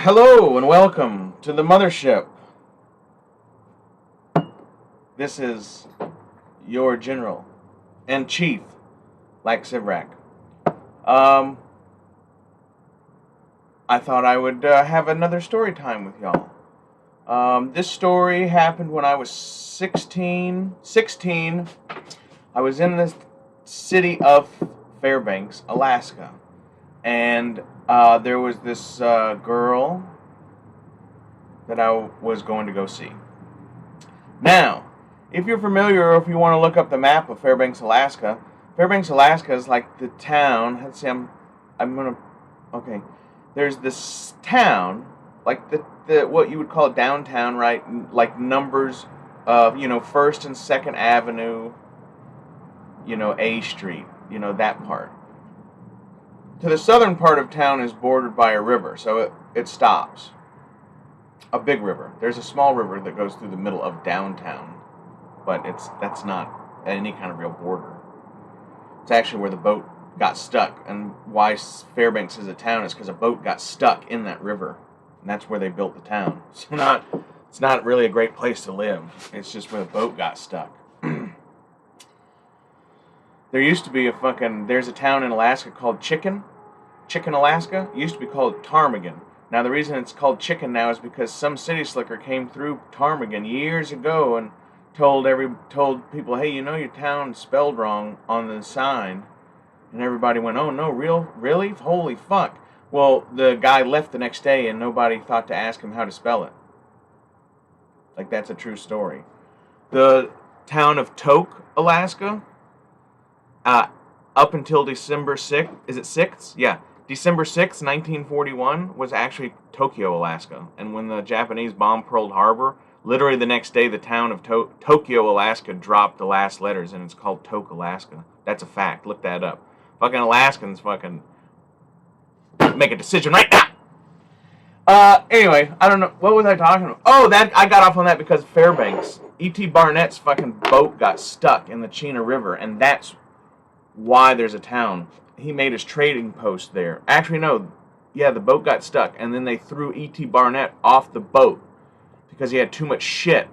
Hello and welcome to the mothership. This is your general and chief, LAK Sivrak. I thought I would have another story time with y'all. This story happened when I was 16. I was in the city of Fairbanks, Alaska. And there was this girl that I was going to go see. Now, if you're familiar or if you want to look up the map of Fairbanks, Alaska is like the town. Let's see, okay. There's this town, like the what you would call downtown, right? Like numbers of, First and Second Avenue, A Street, that part. To the southern part of town is bordered by a river, so it stops. A big river. There's a small river that goes through the middle of downtown, but that's not any kind of real border. It's actually where the boat got stuck, and why Fairbanks is a town is because a boat got stuck in that river, and that's where they built the town. So it's not really a great place to live. It's just where the boat got stuck. There used to be there's a town in Alaska called Chicken, Alaska. It used to be called Ptarmigan. Now the reason it's called Chicken now is because some city slicker came through Ptarmigan years ago and told people, hey, your town's spelled wrong on the sign. And everybody went, oh no, really? Holy fuck. Well, the guy left the next day and nobody thought to ask him how to spell it. Like, that's a true story. The town of Tok, Alaska, up until December 6th, is it 6th? Yeah. December 6th, 1941, was actually Tokyo, Alaska. And when the Japanese bombed Pearl Harbor, literally the next day, the town of Tokyo, Alaska dropped the last letters, and it's called Tok, Alaska. That's a fact. Look that up. Fucking Alaskans make a decision right now! Anyway, I don't know. What was I talking about? Oh, I got off on that because Fairbanks. E.T. Barnett's fucking boat got stuck in the Chena River, and that's why there's a town. He made his trading post there. Actually, no. Yeah, the boat got stuck, and then they threw E.T. Barnett off the boat because he had too much shit,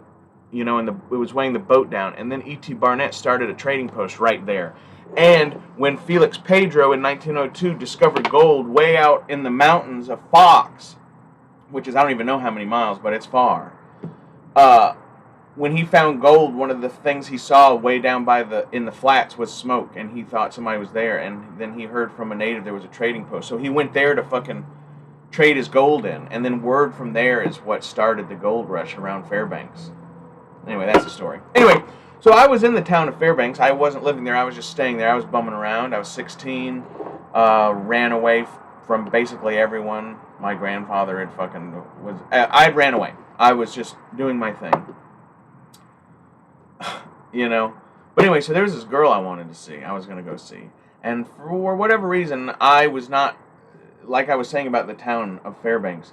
and it was weighing the boat down. And then E.T. Barnett started a trading post right there. And when Felix Pedro in 1902 discovered gold way out in the mountains of Fox, which is, I don't even know how many miles, but it's far. When he found gold, one of the things he saw way down in the flats was smoke, and he thought somebody was there, and then he heard from a native there was a trading post. So he went there to fucking trade his gold in, and then word from there is what started the gold rush around Fairbanks. Anyway, that's the story. Anyway, so I was in the town of Fairbanks. I wasn't living there. I was just staying there. I was bumming around. I was 16, ran away from basically everyone. My grandfather had I ran away. I was just doing my thing. But anyway, so there was this girl I wanted to see. I was going to go see. And for whatever reason, I was not, like I was saying about the town of Fairbanks,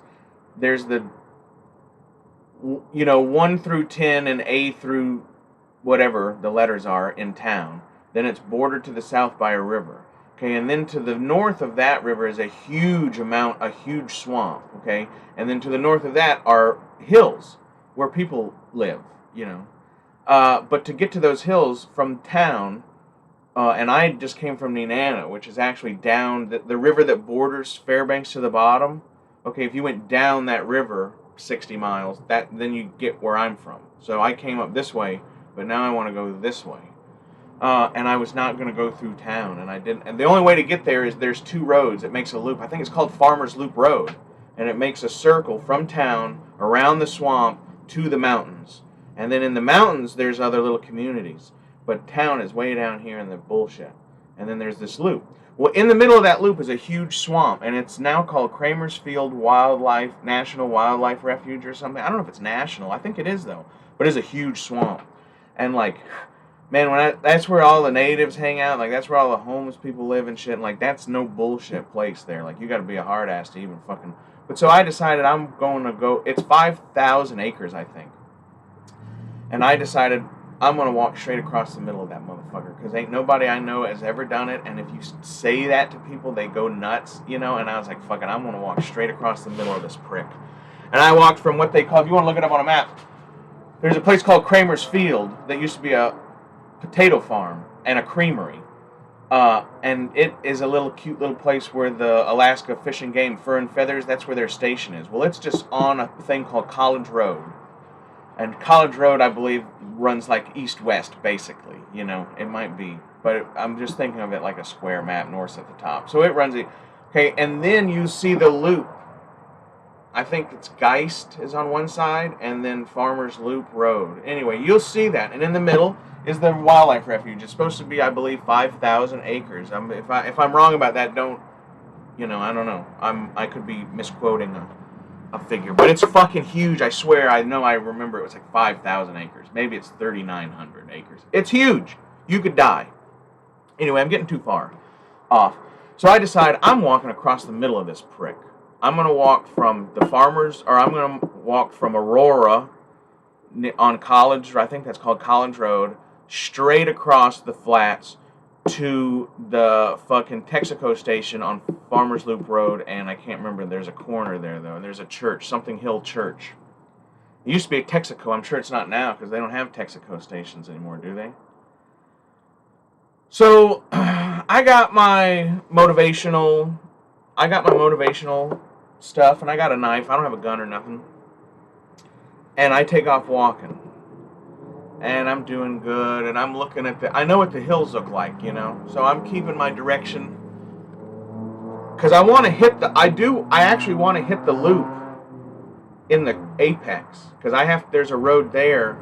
there's the, 1 through 10 and A through whatever the letters are in town. Then it's bordered to the south by a river. Okay, and then to the north of that river is a huge swamp. Okay, and then to the north of that are hills where people live, But to get to those hills from town, and I just came from Nenana, which is actually down the river that borders Fairbanks to the bottom. Okay, if you went down that river 60 miles, then you get where I'm from. So I came up this way, but now I want to go this way. And I was not going to go through town, and I didn't. And the only way to get there is there's 2 roads. It makes a loop. I think it's called Farmers Loop Road, and it makes a circle from town around the swamp to the mountains. And then in the mountains, there's other little communities. But town is way down here in the bullshit. And then there's this loop. Well, in the middle of that loop is a huge swamp, and it's now called Kramersfield National Wildlife Refuge or something. I don't know if it's national. I think it is, though. But it's a huge swamp. And, man, that's where all the natives hang out. That's where all the homeless people live and shit. And, that's no bullshit place there. You got to be a hard ass to even fucking... But so I decided I'm going to go... It's 5,000 acres, I think. And I decided I'm going to walk straight across the middle of that motherfucker, because ain't nobody I know has ever done it, and if you say that to people, they go nuts, you know, and I was like, fuck it, I'm going to walk straight across the middle of this prick. And I walked from what they call, if you want to look it up on a map, there's a place called Kramer's Field that used to be a potato farm and a creamery. And it is a little cute little place where the Alaska Fish and Game, Fur and Feathers, that's where their station is. Well, it's just on a thing called College Road. And College Road, I believe, runs like east-west, basically. You know, it might be. But I'm just thinking of it like a square map, north at the top. So it runs it. Okay, and then you see the loop. I think it's Geist is on one side, and then Farmers Loop Road. Anyway, you'll see that. And in the middle is the wildlife refuge. It's supposed to be, I believe, 5,000 acres. If I'm wrong about that, don't, you know, I don't know. I could be misquoting a figure, but it's fucking huge. I swear, I remember it was like 5,000 acres. Maybe it's 3,900 acres. It's huge. You could die. Anyway, I'm getting too far off. So I decide I'm walking across the middle of this prick. I'm going to walk from the farmers, or I'm going to walk from Aurora on College, I think that's called College Road, straight across the flats to the fucking Texaco station on Farmers Loop Road, and I can't remember, there's a corner there, though. There's a church, Something Hill Church. It used to be a Texaco. I'm sure it's not now, because they don't have Texaco stations anymore, do they? So, I got my motivational stuff, and I got a knife. I don't have a gun or nothing. And I take off walking. And I'm doing good, and I'm looking at I know what the hills look like, you know? So I'm keeping my direction. Because I want to hit I actually want to hit the loop in the apex. Because there's a road there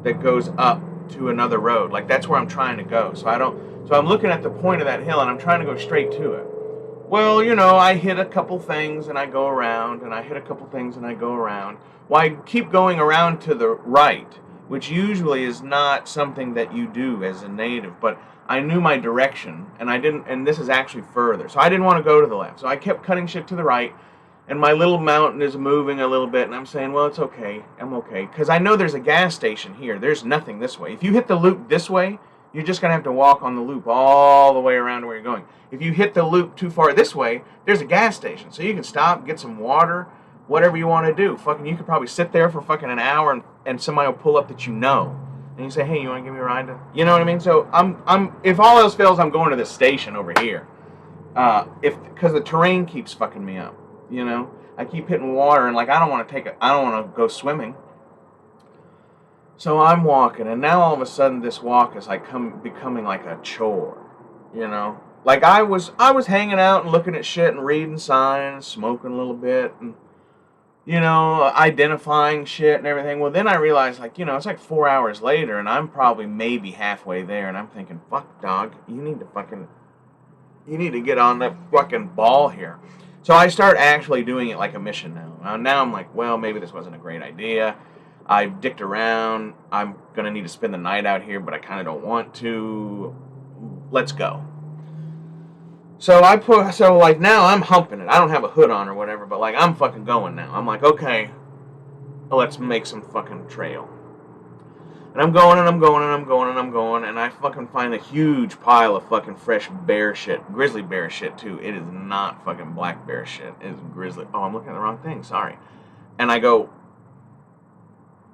that goes up to another road. Like, that's where I'm trying to go. So I'm looking at the point of that hill, and I'm trying to go straight to it. Well, you know, I hit a couple things, and I go around, and I hit a couple things, and I go around. Well, I keep going around to the right, which usually is not something that you do as a native, but I knew my direction, and this is actually further, so I didn't want to go to the left. So I kept cutting shit to the right, and my little mountain is moving a little bit, and I'm saying, well, it's okay, I'm okay, because I know there's a gas station here. There's nothing this way. If you hit the loop this way, you're just going to have to walk on the loop all the way around to where you're going. If you hit the loop too far this way, there's a gas station, so you can stop, get some water, whatever you want to do. Fucking, you could probably sit there for fucking an hour, and somebody will pull up that you know, and you say, hey, you want to give me a ride? You know what I mean? So if all else fails, I'm going to this station over here. Because the terrain keeps fucking me up. You know, I keep hitting water, and like I don't want to go swimming. So I'm walking, and now all of a sudden this walk is like becoming like a chore. You know, like I was hanging out and looking at shit and reading signs, smoking a little bit, and you know, identifying shit and everything. Well, then I realized, like, you know, it's like 4 hours later, and I'm probably maybe halfway there, and I'm thinking, fuck, dog, you need to get on the fucking ball here. So I start actually doing it like a mission now. Now I'm like, well, maybe this wasn't a great idea. I've dicked around. I'm going to need to spend the night out here, but I kind of don't want to. Let's go. So like now I'm humping it. I don't have a hood on or whatever, but like I'm fucking going now. I'm like, okay, let's make some fucking trail. And I'm going and I'm going and I'm going and I'm going, and I fucking find a huge pile of fucking fresh bear shit. Grizzly bear shit, too. It is not fucking black bear shit. It is grizzly. Oh, I'm looking at the wrong thing. Sorry. And I go,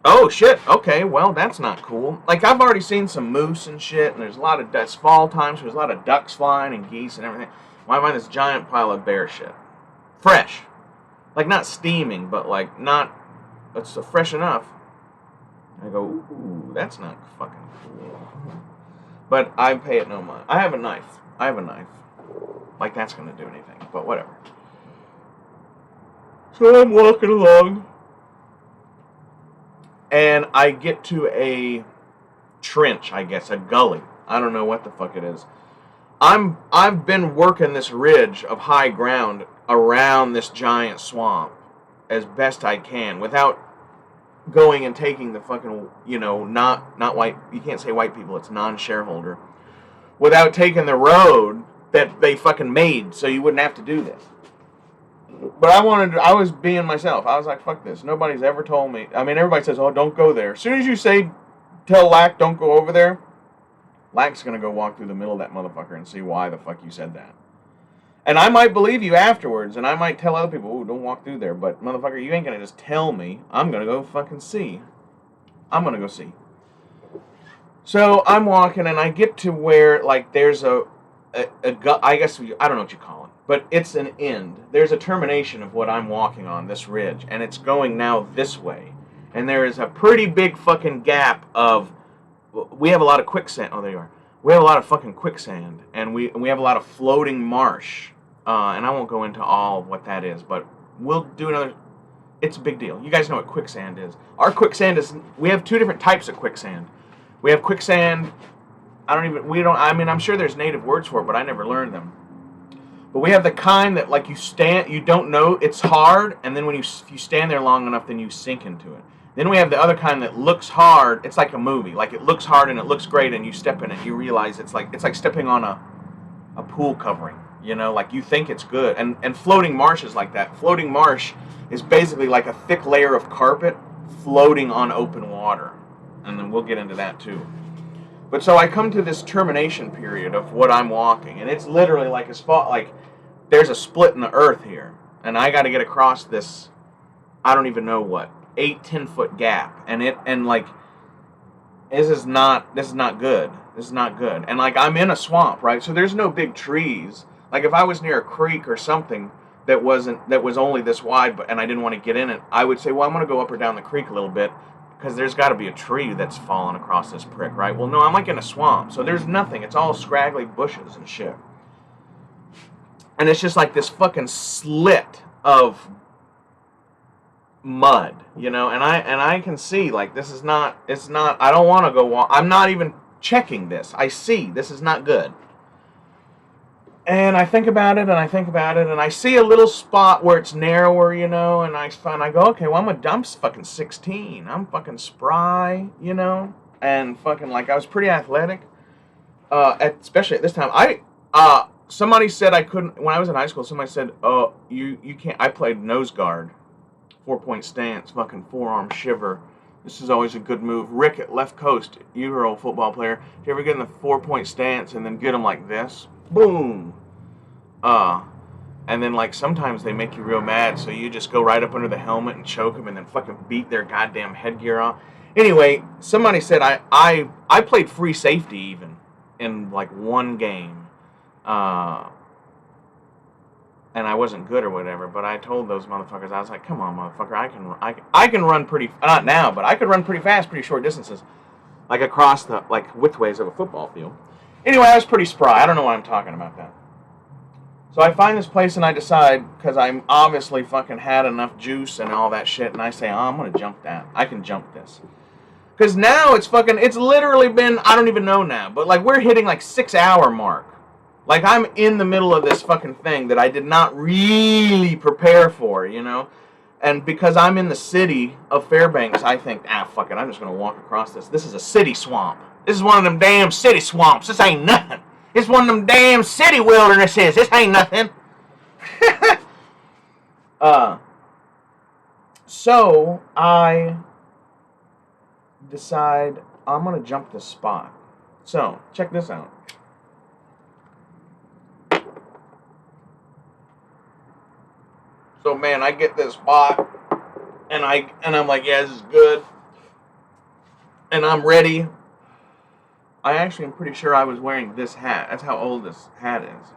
oh, shit. Okay, well, that's not cool. Like, I've already seen some moose and shit, and there's a lot of it's fall time, so there's a lot of ducks flying and geese and everything. Why find this giant pile of bear shit? Fresh. Like, not steaming, but, like, not... It's fresh enough. I go, ooh, that's not fucking cool. But I pay it no mind. I have a knife. Like, that's going to do anything, but whatever. So I'm walking along, and I get to a trench, I guess, a gully. I don't know what the fuck it is. I've been working this ridge of high ground around this giant swamp as best I can without going and taking the fucking, you know, not white, you can't say white people, it's non-shareholder, without taking the road that they fucking made so you wouldn't have to do this. But I was being myself. I was like, fuck this. Nobody's ever told me. I mean, everybody says, oh, don't go there. As soon as you say tell LAK don't go over there, LAK's going to go walk through the middle of that motherfucker and see why the fuck you said that. And I might believe you afterwards, and I might tell other people, oh, don't walk through there. But, motherfucker, you ain't going to just tell me. I'm going to go fucking see. I'm going to go see. So, I'm walking, and I get to where, like, there's I guess, I don't know what you call it. But it's an end. There's a termination of what I'm walking on, this ridge. And it's going now this way. And there is a pretty big fucking gap of... We have a lot of quicksand. Oh, there you are. We have a lot of fucking quicksand, and we have a lot of floating marsh, and I won't go into all what that is, but we'll do another. It's a big deal. You guys know what quicksand is. Our quicksand is. We have two different types of quicksand. We have quicksand. I mean, I'm sure there's native words for it, but I never learned them. But we have the kind that, like, you don't know, it's hard, and then when you stand there long enough, then you sink into it. Then we have the other kind that looks hard. It's like a movie. Like, it looks hard and it looks great, and you step in it, you realize it's like stepping on a pool covering. You know, like, you think it's good. And floating marsh is like that. Floating marsh is basically like a thick layer of carpet floating on open water. And then we'll get into that too. But so I come to this termination period of what I'm walking, and it's literally like a spot, like there's a split in the earth here, and I got to get across this, I don't even know what, 8-10 foot gap, and like this is not good. This is not good. And like I'm in a swamp, right? So there's no big trees. Like if I was near a creek or something that was only this wide, and I didn't want to get in it, I would say, well, I'm going to go up or down the creek a little bit because there's got to be a tree that's fallen across this prick, right? Well, no, I'm like in a swamp, so there's nothing. It's all scraggly bushes and shit. And it's just like this fucking slit of mud, you know, and I can see, like, this is not, it's not, I don't want to go walk, I'm not even checking this, I see, this is not good, and I think about it, and I see a little spot where it's narrower, you know, and I go, okay, well, I'm fucking 16, I'm fucking spry, you know, and fucking, like, I was pretty athletic, especially at this time. Somebody said I couldn't, when I was in high school, somebody said, oh, you can't, I played nose guard, 4-point stance, fucking forearm shiver. This is always a good move. Rick at left coast, you were an old football player. Do you ever get in the 4-point stance and then get them like this? Boom! And then like sometimes they make you real mad, so you just go right up under the helmet and choke them and then fucking beat their goddamn headgear off. Anyway, somebody said I played free safety even in like one game. And I wasn't good or whatever, but I told those motherfuckers, I was like, come on, motherfucker, I can run pretty, not now, but I could run pretty fast, pretty short distances, like across the, like, widthways of a football field. Anyway, I was pretty spry. I don't know why I'm talking about that. So I find this place and I decide, because I'm obviously fucking had enough juice and all that shit, and I say, oh, I'm going to jump that. I can jump this. Because now it's literally been, I don't even know now, but like we're hitting like 6-hour mark. Like, I'm in the middle of this fucking thing that I did not really prepare for, you know? And because I'm in the city of Fairbanks, I think, fuck it, I'm just going to walk across this. This is a city swamp. This is one of them damn city swamps. This ain't nothing. It's one of them damn city wildernesses. This ain't nothing. So, I decide I'm going to jump this spot. So, check this out. So man, I get this spot, and I'm like, yeah, this is good, and I'm ready. I actually am pretty sure I was wearing this hat. That's how old this hat is.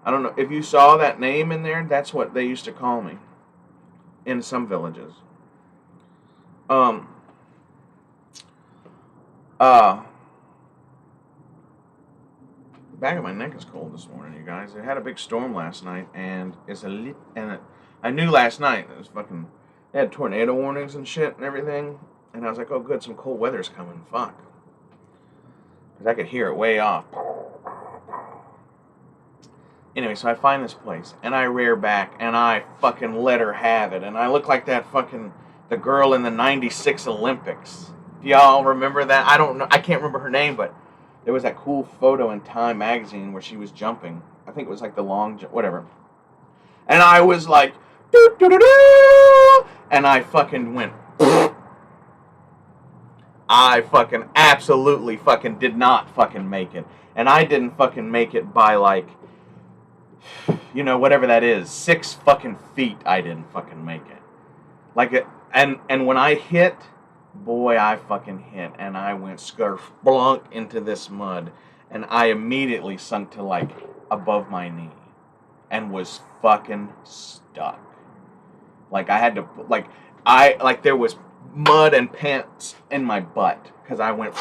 I don't know if you saw that name in there. That's what they used to call me in some villages. The back of my neck is cold this morning, you guys. It had a big storm last night, and I knew last night it was fucking. They had tornado warnings and shit and everything, and I was like, oh good, some cold weather's coming. Fuck, because I could hear it way off. Anyway, so I find this place, and I rear back, and I fucking let her have it, and I look like that fucking the girl in the '96 Olympics. Do y'all remember that? I don't know. I can't remember her name, but. There was that cool photo in Time magazine where she was jumping. I think it was like the long jump, whatever. And I was like, doo, doo, doo, doo, and I fucking went. I fucking absolutely fucking did not fucking make it. And I didn't fucking make it by like, you know, whatever that is, 6 fucking feet. I didn't fucking make it. Like it, and when I hit, boy, I fucking hit, and I went skerflunk into this mud, and I immediately sunk to like above my knee, and was fucking stuck. Like I had to, like there was mud and pants in my butt because I went,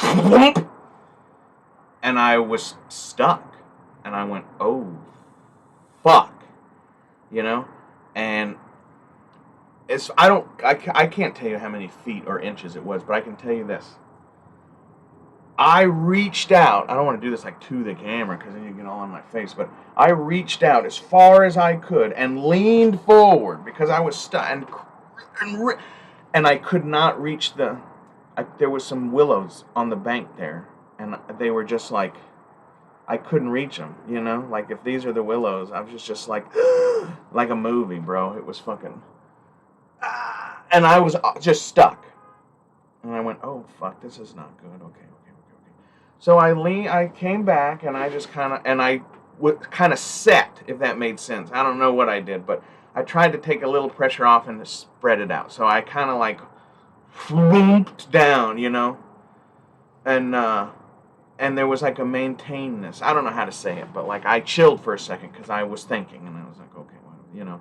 and I was stuck, and I went, oh, fuck, you know, and it's, I can't tell you how many feet or inches it was, but I can tell you this. I reached out. I don't want to do this like to the camera because then you get all on my face, but I reached out as far as I could and leaned forward because I was stuck, and I could not reach there was some willows on the bank there, and they were just like, I couldn't reach them, you know? Like, if these are the willows, I was just like a movie, bro. It was fucking, and I was just stuck. And I went, oh, fuck, this is not good. Okay. So I came back, and I just kind of, and I kind of set, if that made sense. I don't know what I did, but I tried to take a little pressure off and spread it out. So I kind of like flooped down, you know? And there was like a maintainedness. I don't know how to say it, but like I chilled for a second because I was thinking, and I was like, okay, well, you know.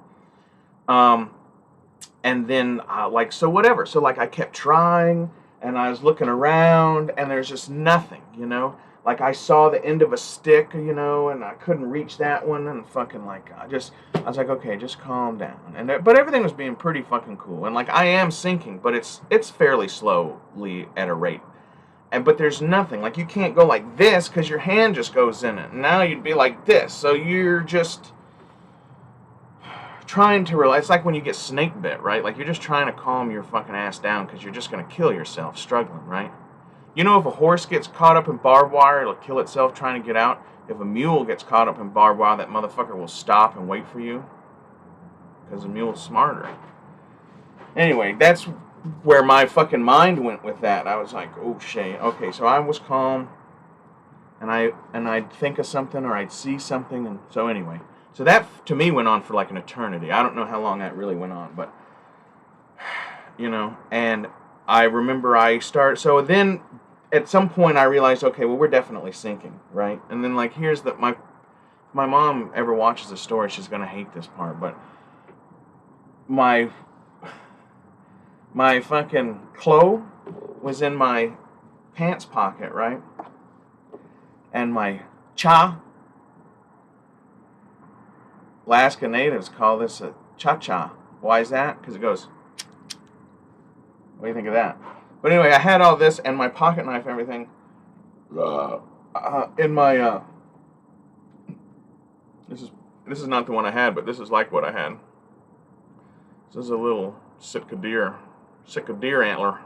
And then like, so whatever. So like I kept trying, and I was looking around, and there's just nothing, you know. Like I saw the end of a stick, you know, and I couldn't reach that one, and fucking like I was like, okay, just calm down. But everything was being pretty fucking cool, and like I am sinking, but it's fairly slowly at a rate. But there's nothing. Like, you can't go like this because your hand just goes in it. Now you'd be like this. So you're just trying to realize. It's like when you get snake bit, right? Like, you're just trying to calm your fucking ass down because you're just going to kill yourself struggling, right? You know, if a horse gets caught up in barbed wire, it'll kill itself trying to get out. If a mule gets caught up in barbed wire, that motherfucker will stop and wait for you because the mule's smarter. Anyway, that's where my fucking mind went with that. I was like, oh shit. Okay, so I was calm, and I'd think of something, or I'd see something, and so anyway. So that to me went on for like an eternity. I don't know how long that really went on, but you know, and I remember so then at some point I realized, okay, well, we're definitely sinking, right? And then like here's my mom ever watches the story, she's gonna hate this part, but my fucking clothes was in my pants pocket, right? And my cha, Alaska natives call this a cha-cha. Why is that? Because it goes, what do you think of that? But anyway, I had all this and my pocket knife and everything in my, this is not the one I had, but this is like what I had. This is a little Sitka deer antler.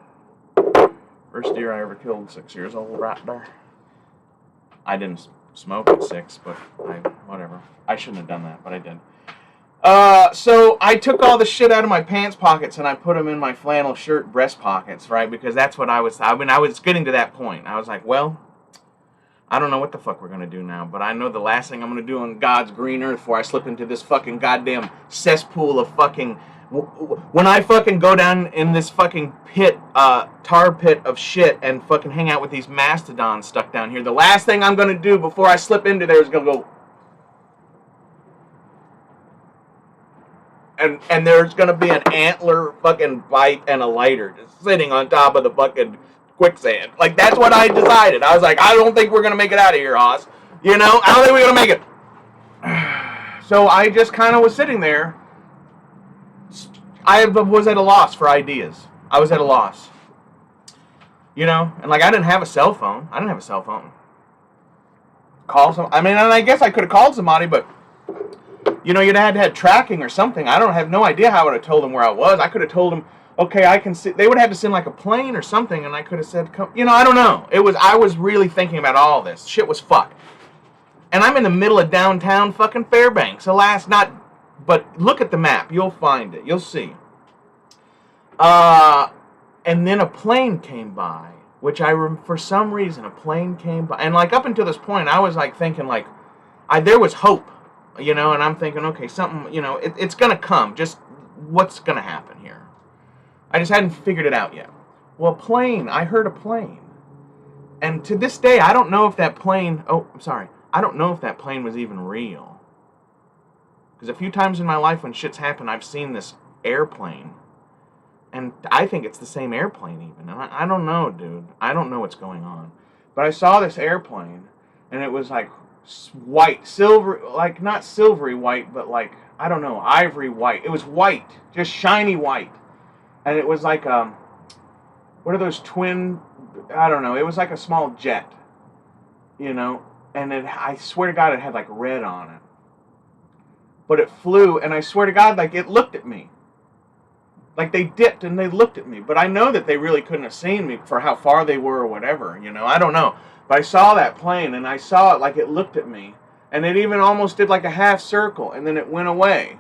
First deer I ever killed, 6 years old, right there. I didn't smoke at 6, but whatever. I shouldn't have done that, but I did. So I took all the shit out of my pants pockets and I put them in my flannel shirt breast pockets, right? Because that's what I was getting to that point. I was like, well, I don't know what the fuck we're going to do now, but I know the last thing I'm going to do on God's green earth before I slip into this fucking goddamn cesspool of fucking, when I fucking go down in this fucking pit, tar pit of shit and fucking hang out with these mastodons stuck down here, the last thing I'm going to do before I slip into there is going to go, and there's going to be an antler fucking bite and a lighter just sitting on top of the fucking quicksand. Like, that's what I decided. I was like, I don't think we're going to make it out of here, Oz. You know, I don't think we're going to make it. So I just kind of was sitting there. I was at a loss for ideas. I was at a loss. You know? And, like, I didn't have a cell phone. I mean, and I guess I could have called somebody, but, you know, you'd have had tracking or something. I don't have no idea how I would have told them where I was. I could have told them, okay, I can see. They would have had to send, like, a plane or something, and I could have said, come. You know, I don't know. I was really thinking about all this. Shit was fucked. And I'm in the middle of downtown fucking Fairbanks. But look at the map. You'll find it. You'll see. And then a plane came by. which for some reason, a plane came by. And, like, up until this point, I was, like, thinking, like, there was hope, you know, and I'm thinking, okay, something, you know, it's going to come. Just what's going to happen here? I just hadn't figured it out yet. Well, I heard a plane. And to this day, I don't know if that plane, I don't know if that plane was even real. Because a few times in my life when shit's happened, I've seen this airplane. And I think it's the same airplane even. And I don't know, dude. I don't know what's going on. But I saw this airplane, and it was like white, silver, like not silvery white, but like, I don't know, ivory white. It was white, just shiny white. And it was like, what are those twin, I don't know, it was like a small jet, you know, and I swear to God it had like red on it. But it flew, and I swear to God, like, it looked at me. Like, they dipped and they looked at me. But I know that they really couldn't have seen me for how far they were or whatever, you know, I don't know. But I saw that plane, and I saw it like it looked at me. And it even almost did like a half circle, and then it went away.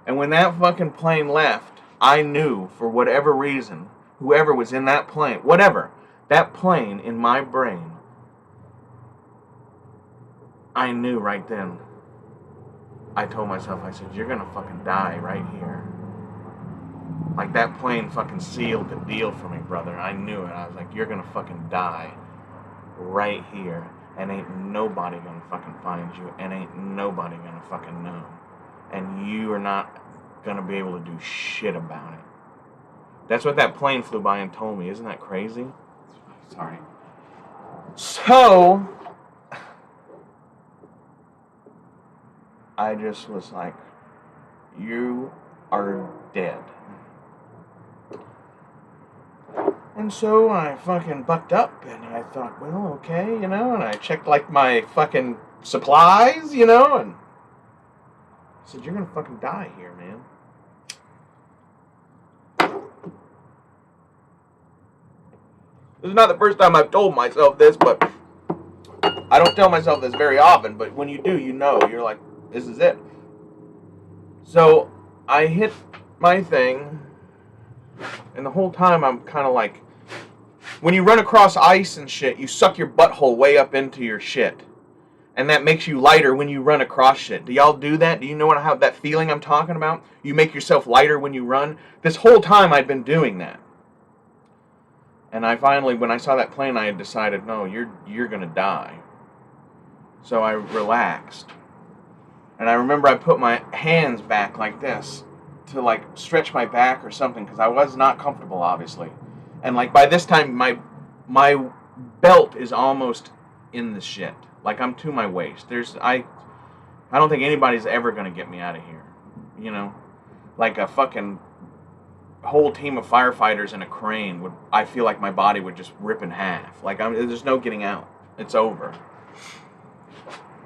And when that fucking plane left, I knew, for whatever reason, whoever was in that plane, whatever, that plane in my brain, I knew right then. I told myself, I said, you're gonna fucking die right here. Like, that plane fucking sealed the deal for me, brother. I knew it. I was like, you're gonna fucking die right here. And ain't nobody gonna fucking find you. And ain't nobody gonna fucking know. And you are not gonna be able to do shit about it. That's what that plane flew by and told me. Isn't that crazy? Sorry. So I just was like, you are dead. And so I fucking bucked up, and I thought, well, okay, you know, and I checked, like, my fucking supplies, you know, and I said, you're gonna fucking die here, man. This is not the first time I've told myself this, but I don't tell myself this very often, but when you do, you know, you're like, this is it. So I hit my thing, and the whole time I'm kind of like, when you run across ice and shit, you suck your butthole way up into your shit. And that makes you lighter when you run across shit. Do y'all do that? Do you know how that feeling I'm talking about? You make yourself lighter when you run? This whole time I'd been doing that. And I finally, when I saw that plane, I had decided, no, you're going to die. So I relaxed. And I remember I put my hands back like this to, like, stretch my back or something, because I was not comfortable, obviously. And, like, by this time, my belt is almost in the shit. Like, I'm to my waist. I don't think anybody's ever going to get me out of here. You know? Like a fucking whole team of firefighters in a crane I feel like my body would just rip in half. Like, there's no getting out. It's over.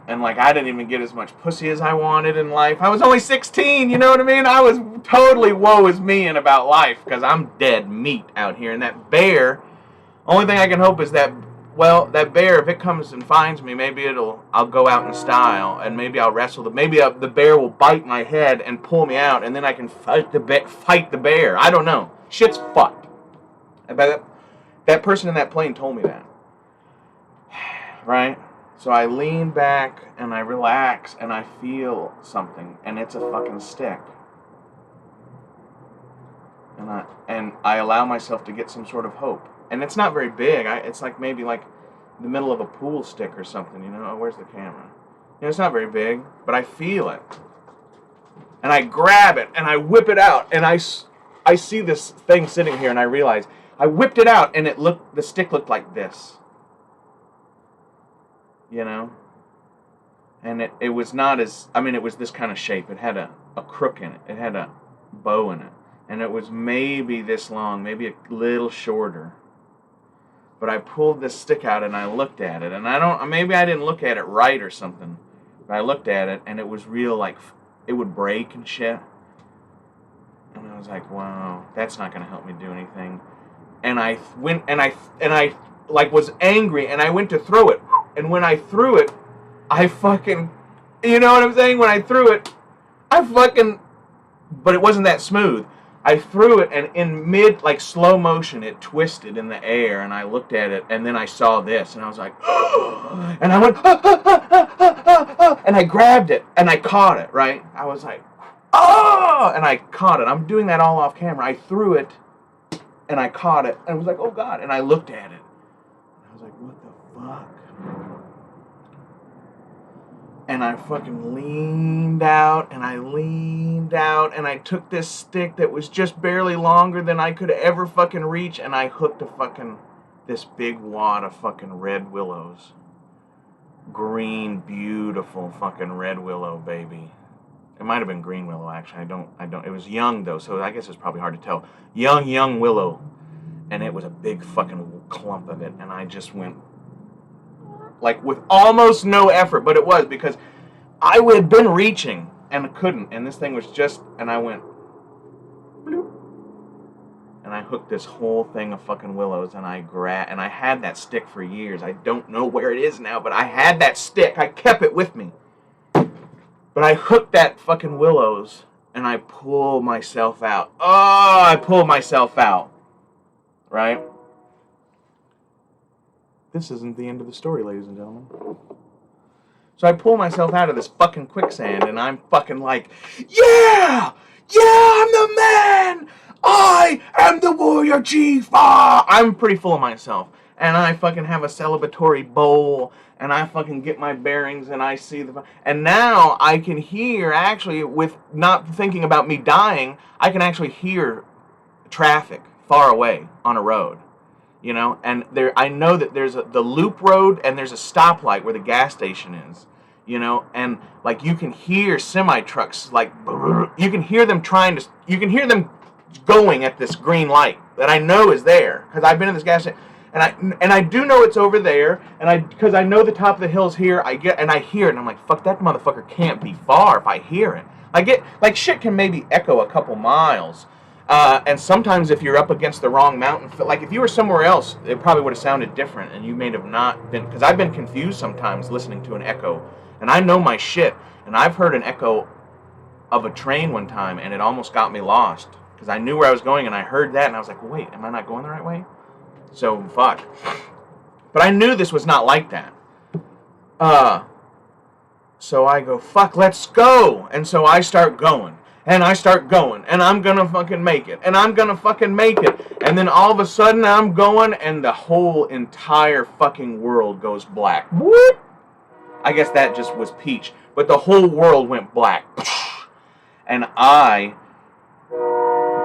And, like, I didn't even get as much pussy as I wanted in life. I was only 16, you know what I mean? I was totally woe is me in about life, because I'm dead meat out here. And that bear, only thing I can hope is that, well, that bear, if it comes and finds me, maybe I'll go out in style, and maybe I'll wrestle maybe the bear will bite my head and pull me out, and then I can fight the bear. I don't know. Shit's fucked. But that person in that plane told me that. Right? So I lean back, and I relax, and I feel something, and it's a fucking stick. And I allow myself to get some sort of hope. And it's not very big. It's like maybe like the middle of a pool stick or something, you know? Oh, where's the camera? You know, it's not very big, but I feel it. And I grab it, and I whip it out, and I see this thing sitting here, and I realize I whipped it out, and the stick looked like this. You know? And it was not as, I mean, it was this kind of shape. It had a crook in it. It had a bow in it. And it was maybe this long, maybe a little shorter. But I pulled this stick out and I looked at it. And maybe I didn't look at it right or something. But I looked at it and it was real, like, it would break and shit. And I was like, wow, that's not going to help me do anything. And I went and I like was angry, and I went to throw it. And when I threw it, I fucking, you know what I'm saying? When I threw it, but it wasn't that smooth. I threw it, and in mid, like, slow motion, it twisted in the air, and I looked at it, and then I saw this, and I was like, and I went, and I grabbed it, and I caught it, right? I was like, oh, and I caught it. I'm doing that all off camera. I threw it, and I caught it, and I was like, oh, God, and I looked at it. And I was like, what the fuck? And I fucking leaned out, and I took this stick that was just barely longer than I could ever fucking reach, and I hooked this big wad of fucking red willows. Green, beautiful fucking red willow, baby. It might have been green willow, actually. I don't, it was young, though, so I guess it's probably hard to tell. Young willow. And it was a big fucking clump of it, and I just went, like, with almost no effort, but it was because I had been reaching and couldn't, and this thing was just, and I went, bloop, and I hooked this whole thing of fucking willows, and I had that stick for years. I don't know where it is now, but I had that stick. I kept it with me. But I hooked that fucking willows, and I pulled myself out. Oh, I pulled myself out, right? This isn't the end of the story, ladies and gentlemen. So I pull myself out of this fucking quicksand, and I'm fucking like, yeah, I'm the man. I am the warrior chief. Ah! I'm pretty full of myself. And I fucking have a celebratory bowl, and I fucking get my bearings, and I see and now I can hear, actually, with not thinking about me dying, I can actually hear traffic far away on a road. You know, and I know that there's the loop road, and there's a stoplight where the gas station is, you know, and like you can hear semi trucks, like you can hear them going at this green light that I know is there because I've been in this gas station, and I do know it's over there, and because I know the top of the hill's here, I hear it, and I'm like, fuck, that motherfucker can't be far if I hear it. I get, like, shit can maybe echo a couple miles. And sometimes if you're up against the wrong mountain, like if you were somewhere else, it probably would have sounded different, and you may have not been, because I've been confused sometimes listening to an echo, and I know my shit, and I've heard an echo of a train one time, and it almost got me lost, because I knew where I was going, and I heard that, and I was like, wait, am I not going the right way? So, fuck. But I knew this was not like that. So I go, fuck, let's go, and so I start going. And I start going, and I'm gonna fucking make it, and I'm gonna fucking make it, and then all of a sudden I'm going, and the whole entire fucking world goes black. Whoop! I guess that just was peach, but the whole world went black. And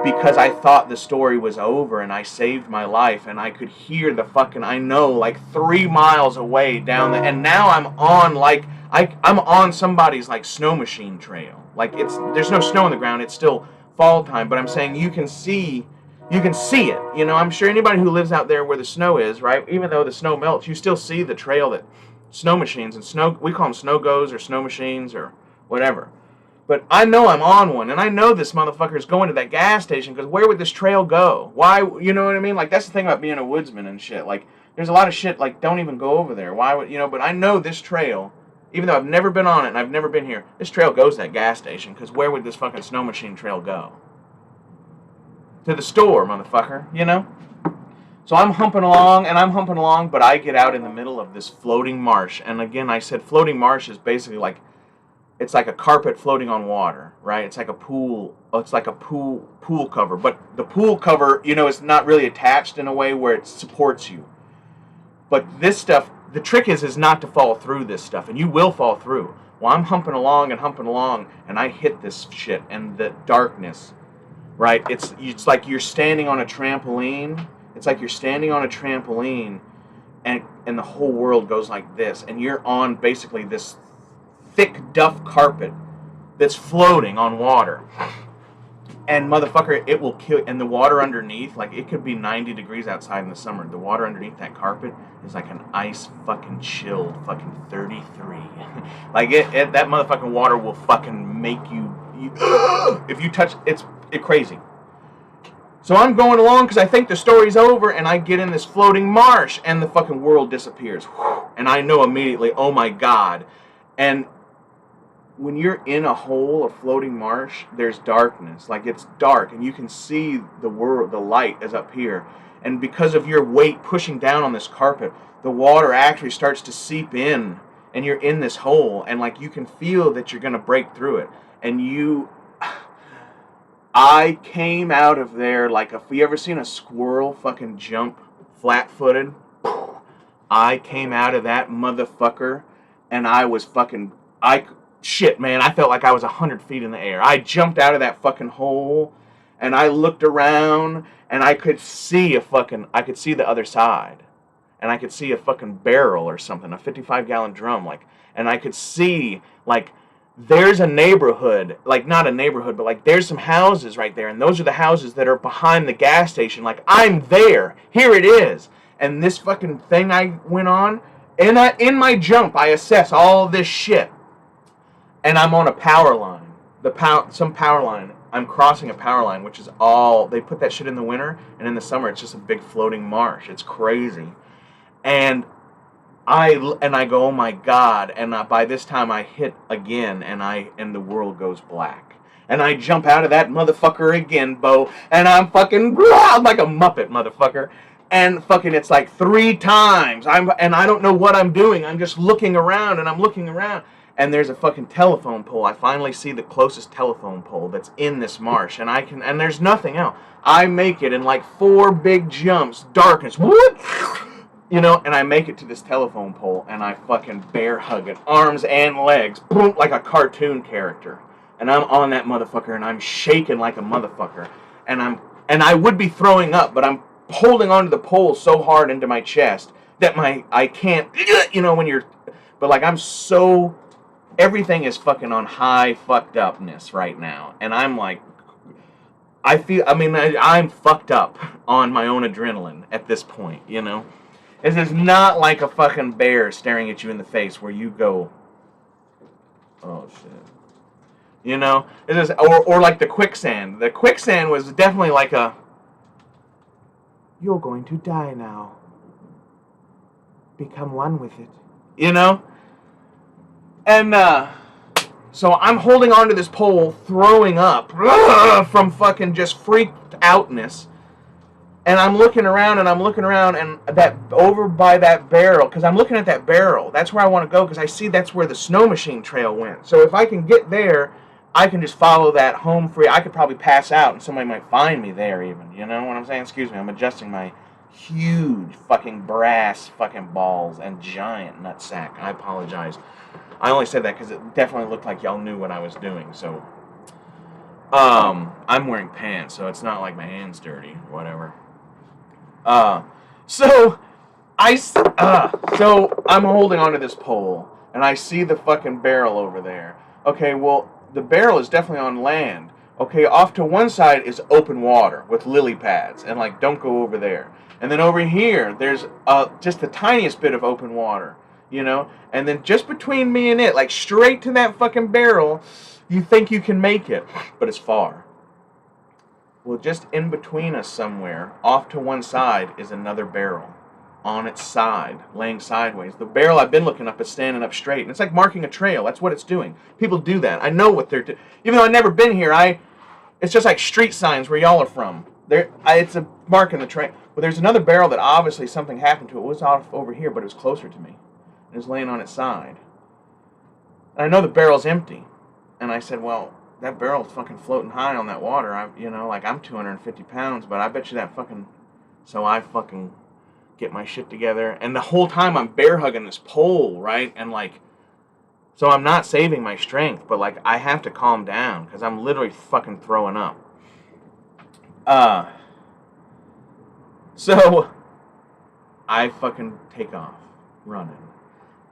because I thought the story was over, and I saved my life, and I could hear the fucking, I know, like 3 miles away down the, and now I'm on, like, I'm on somebody's, like, snow machine trail. Like, there's no snow on the ground, it's still fall time, but I'm saying you can see it. You know, I'm sure anybody who lives out there where the snow is, right, even though the snow melts, you still see the trail that snow machines and we call them snow goes or snow machines or whatever. But I know I'm on one, and I know this motherfucker is going to that gas station, because where would this trail go? Why, you know what I mean? Like, that's the thing about being a woodsman and shit. Like, there's a lot of shit, like, don't even go over there. Why would, you know, but I know this trail, even though I've never been on it and I've never been here, this trail goes to that gas station, because where would this fucking snow machine trail go? To the store, motherfucker, you know? So I'm humping along, but I get out in the middle of this floating marsh. And again, I said floating marsh is basically like, it's like a carpet floating on water, right? It's like a pool. It's like a pool cover. But the pool cover, you know, is not really attached in a way where it supports you. But this stuff, the trick is not to fall through this stuff, and you will fall through. Well, I'm humping along, and I hit this shit, and the darkness, right? It's like you're standing on a trampoline. It's like you're standing on a trampoline, and the whole world goes like this, and you're on basically this thick duff carpet that's floating on water. And motherfucker, it will kill. And the water underneath, like, it could be 90 degrees outside in the summer. The water underneath that carpet is like an ice fucking chilled fucking 33. Like, that motherfucking water will fucking make you if you touch, it's crazy. So I'm going along because I think the story's over, and I get in this floating marsh, and the fucking world disappears. And I know immediately, oh my God. And when you're in a hole, a floating marsh, there's darkness. Like, it's dark, and you can see the world, the light is up here. And because of your weight pushing down on this carpet, the water actually starts to seep in, and you're in this hole, and like you can feel that you're gonna break through it. And I came out of there like, if you ever seen a squirrel fucking jump flat-footed, I came out of that motherfucker, and I was fucking, shit, man, I felt like I was 100 feet in the air. I jumped out of that fucking hole, and I looked around, and I could see I could see the other side. And I could see a fucking barrel or something, a 55-gallon drum, like, and I could see, like, there's a neighborhood, like, not a neighborhood, but, like, there's some houses right there, and those are the houses that are behind the gas station. Like, I'm there. Here it is. And this fucking thing I went on, and in my jump, I assess all of this shit. And I'm on a power line. Some power line. I'm crossing a power line, which is all, they put that shit in the winter, and in the summer, it's just a big floating marsh. It's crazy. And I go, oh my God, and by this time I hit again, and the world goes black. And I jump out of that motherfucker again, Bo, and I'm fucking like a Muppet, motherfucker. And fucking, it's like 3 times. And I don't know what I'm doing. I'm just looking around, and I'm looking around. And there's a fucking telephone pole. I finally see the closest telephone pole that's in this marsh, and there's nothing else. I make it in like 4 big jumps, darkness, whoop, you know, and I make it to this telephone pole, and I fucking bear hug it, arms and legs, boom, like a cartoon character. And I'm on that motherfucker, and I'm shaking like a motherfucker. And I would be throwing up, but I'm holding onto the pole so hard into my chest that I can't, you know, but like everything is fucking on high fucked upness right now. And I'm like, I'm fucked up on my own adrenaline at this point, you know? This is not like a fucking bear staring at you in the face where you go, oh shit. You know? Or like the quicksand. The quicksand was definitely like you're going to die now. Become one with it. You know? And so I'm holding onto this pole, throwing up from fucking just freaked outness. And I'm looking around, and that over by that barrel, because I'm looking at that barrel, that's where I want to go, because I see that's where the snow machine trail went. So if I can get there, I can just follow that home free. I could probably pass out, and somebody might find me there even. You know what I'm saying? Excuse me, I'm adjusting my huge fucking brass fucking balls and giant nutsack. I apologize. I only said that because it definitely looked like y'all knew what I was doing. So, I'm wearing pants, so it's not like my hand's dirty or whatever. So I'm holding onto this pole, and I see the fucking barrel over there. Okay, well, the barrel is definitely on land. Okay, off to one side is open water with lily pads, and like, don't go over there. And then over here, there's just the tiniest bit of open water, you know? And then just between me and it, like straight to that fucking barrel, you think you can make it, but it's far. Well, just in between us somewhere, off to one side, is another barrel. On its side, laying sideways. The barrel I've been looking up is standing up straight. And it's like marking a trail. That's what it's doing. People do that. I know what they're doing. Even though I've never been here, it's just like street signs where y'all are from. It's a mark in the trail. Well, there's another barrel that obviously something happened to. It was off over here, but it was closer to me. It was laying on its side. And I know the barrel's empty. And I said, well, that barrel's fucking floating high on that water. I'm 250 pounds, but I bet you that fucking... So I fucking get my shit together. And the whole time I'm bear hugging this pole, right? And like... So I'm not saving my strength, but like I have to calm down because I'm literally fucking throwing up. So I fucking take off running.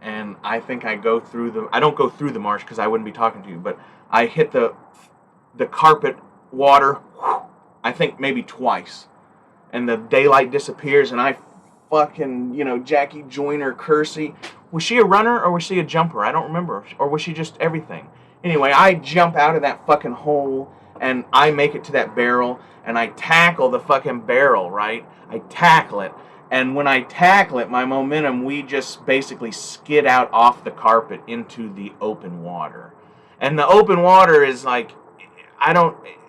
And I think I don't go through the marsh because I wouldn't be talking to you, but I hit the carpet water, I think maybe twice. And the daylight disappears, and I fucking, Jackie Joyner Kersey. Was she a runner or was she a jumper? I don't remember. Or was she just everything? Anyway, I jump out of that fucking hole, and I make it to that barrel, and I tackle the fucking barrel, right? I tackle it. And when I tackle it, my momentum, we just basically skid out off the carpet into the open water. And the open water is like,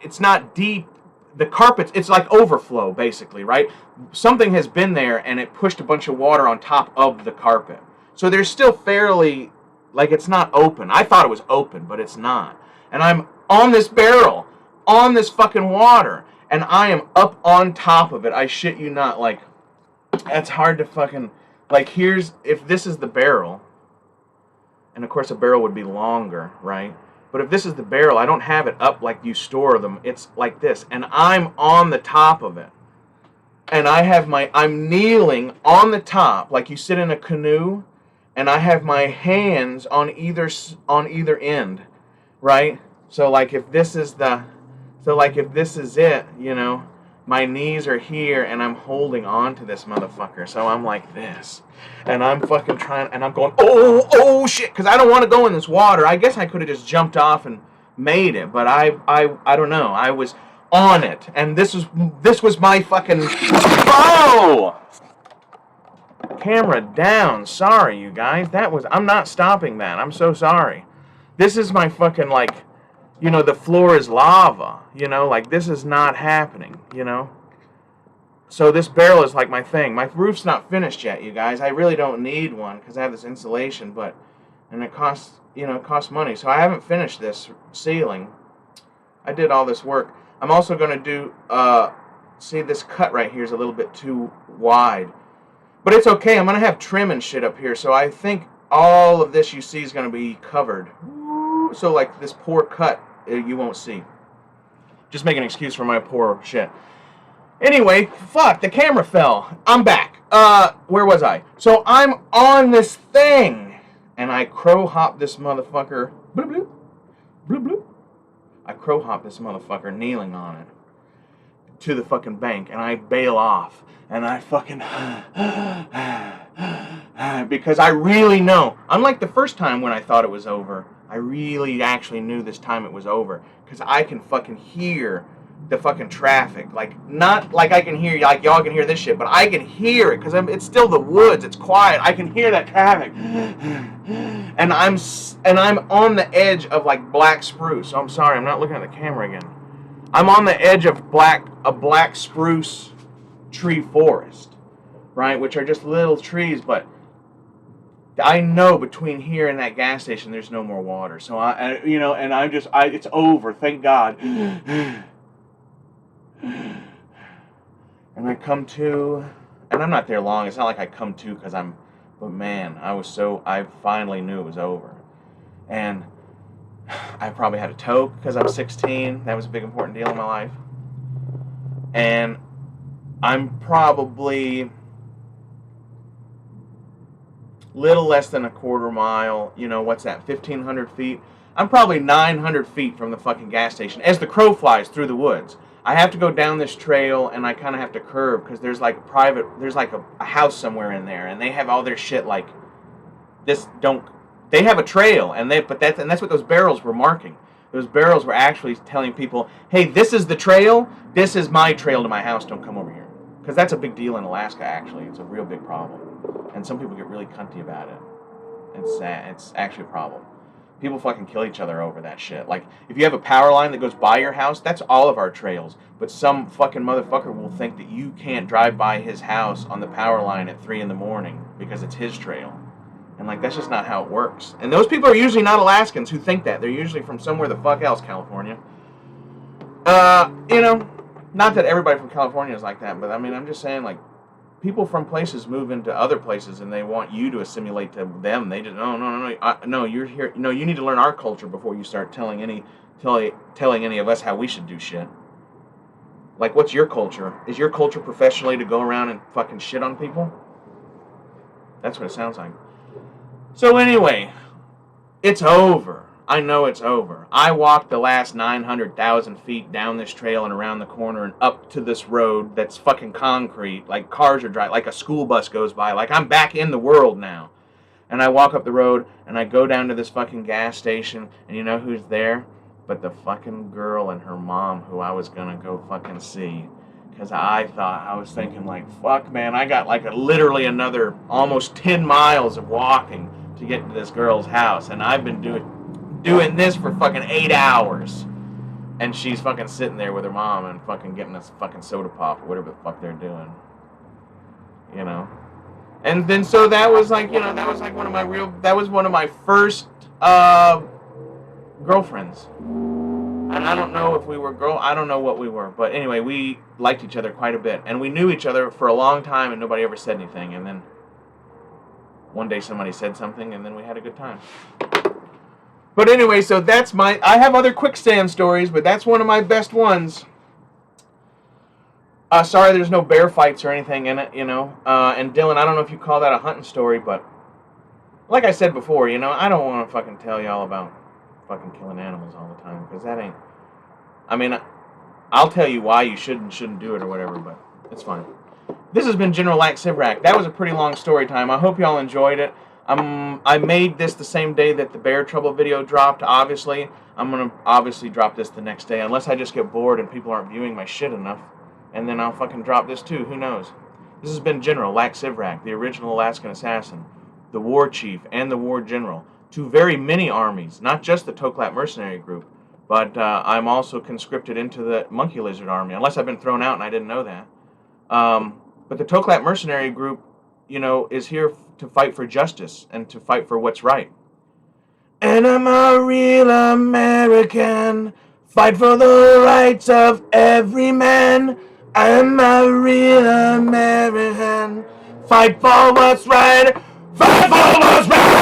it's not deep. The carpets, it's like overflow, basically, right? Something has been there and it pushed a bunch of water on top of the carpet. So there's still fairly, like, it's not open. I thought it was open, but it's not. And I'm on this barrel, on this fucking water, and I am up on top of it. I shit you not. Like, that's hard to fucking, like, if this is the barrel, and of course a barrel would be longer, right? But if this is the barrel, I don't have it up like you store them. It's like this, and I'm on the top of it. And I'm kneeling on the top, like you sit in a canoe, and I have my hands on either end, right? So like if this is it, you know, my knees are here, and I'm holding on to this motherfucker. So I'm like this, and I'm fucking trying, and I'm going, oh shit, because I don't want to go in this water. I guess I could have just jumped off and made it, but I don't know. I was on it, and this was my fucking, oh! Camera down. Sorry, you guys. I'm not stopping that. I'm so sorry. This is my fucking, like, you know, the floor is lava, you know, like, this is not happening, you know. So this barrel is like my thing. My roof's not finished yet, you guys. I really don't need one because I have this insulation, and it costs money. So I haven't finished this ceiling. I did all this work. I'm also going to do, see, this cut right here is a little bit too wide. But it's okay. I'm going to have trim and shit up here. So I think all of this you see is going to be covered. So like this poor cut, you won't see. Just make an excuse for my poor shit. Anyway, fuck, the camera fell. I'm back. Where was I? So I'm on this thing, and I crow hop this motherfucker. Bloop, bloop. Bloop, bloop. I crow hop this motherfucker kneeling on it to the fucking bank, and I bail off, and I fucking because I really know. Unlike the first time when I thought it was over, I really actually knew this time it was over, because I can fucking hear the fucking traffic. Like, not like I can hear, like y'all can hear this shit, but I can hear it, because it's still the woods, it's quiet, I can hear that traffic. And I'm on the edge of like black spruce. So I'm sorry, I'm not looking at the camera again. I'm on the edge of a black spruce tree forest, right, which are just little trees, but I know between here and that gas station there's no more water. So it's over, thank God. And I come to, and I'm not there long. It's not like I come to because but man, I finally knew it was over. And I probably had a toke because I'm 16. That was a big important deal in my life. And I'm probably little less than a quarter mile, you know, what's that, 1,500 feet? I'm probably 900 feet from the fucking gas station as the crow flies through the woods. I have to go down this trail, and I kind of have to curve, because there's like a house somewhere in there, and they have all their shit like this. They have a trail, and that's what those barrels were marking. Those barrels were actually telling people, hey, this is the trail, this is my trail to my house, don't come over here. Because that's a big deal in Alaska, actually. It's a real big problem. And some people get really cunty about it. It's sad. It's actually a problem. People fucking kill each other over that shit. Like, if you have a power line that goes by your house, that's all of our trails. But some fucking motherfucker will think that you can't drive by his house on the power line at 3 in the morning because it's his trail. And, like, that's just not how it works. And those people are usually not Alaskans who think that. They're usually from somewhere the fuck else, California. Not that everybody from California is like that, but, I mean, I'm just saying, like, people from places move into other places and they want you to assimilate to them. They just, no, you're here. No, you need to learn our culture before you start telling any of us how we should do shit. Like, what's your culture? Is your culture professionally to go around and fucking shit on people? That's what it sounds like. So anyway, it's over. I know it's over. I walked the last 900,000 feet down this trail and around the corner and up to this road that's fucking concrete. Like, cars are driving, like a school bus goes by. Like, I'm back in the world now. And I walk up the road and I go down to this fucking gas station, and you know who's there? But the fucking girl and her mom who I was gonna go fucking see. Because I was thinking, like, fuck, man, I got like literally another almost 10 miles of walking to get to this girl's house. And I've been doing this for fucking 8 hours. And she's fucking sitting there with her mom and fucking getting us fucking soda pop or whatever the fuck they're doing. You know? And then so that was like, you know, that was like one of my first girlfriends. And I don't know if we were I don't know what we were. But anyway, we liked each other quite a bit. And we knew each other for a long time and nobody ever said anything. And then one day somebody said something and then we had a good time. But anyway, so that's I have other quicksand stories, but that's one of my best ones. Sorry there's no bear fights or anything in it, you know. And Dylan, I don't know if you call that a hunting story, but like I said before, you know, I don't want to fucking tell y'all about fucking killing animals all the time, because that ain't... I mean, I'll tell you why you shouldn't do it or whatever, but it's fine. This has been General LAK Sivrak. That was a pretty long story time. I hope y'all enjoyed it. I made this the same day that the Bear Trouble video dropped, obviously. I'm going to obviously drop this the next day, unless I just get bored and people aren't viewing my shit enough. And then I'll fucking drop this too, who knows. This has been General LAK Sivrak, the original Alaskan assassin, the war chief, and the war general, to very many armies, not just the Toklat mercenary group, but I'm also conscripted into the Monkey Lizard army, unless I've been thrown out and I didn't know that. But the Toklat mercenary group, you know, is here to fight for justice and to fight for what's right. And I'm a real American, fight for the rights of every man. I'm a real American, fight for what's right, fight for what's right.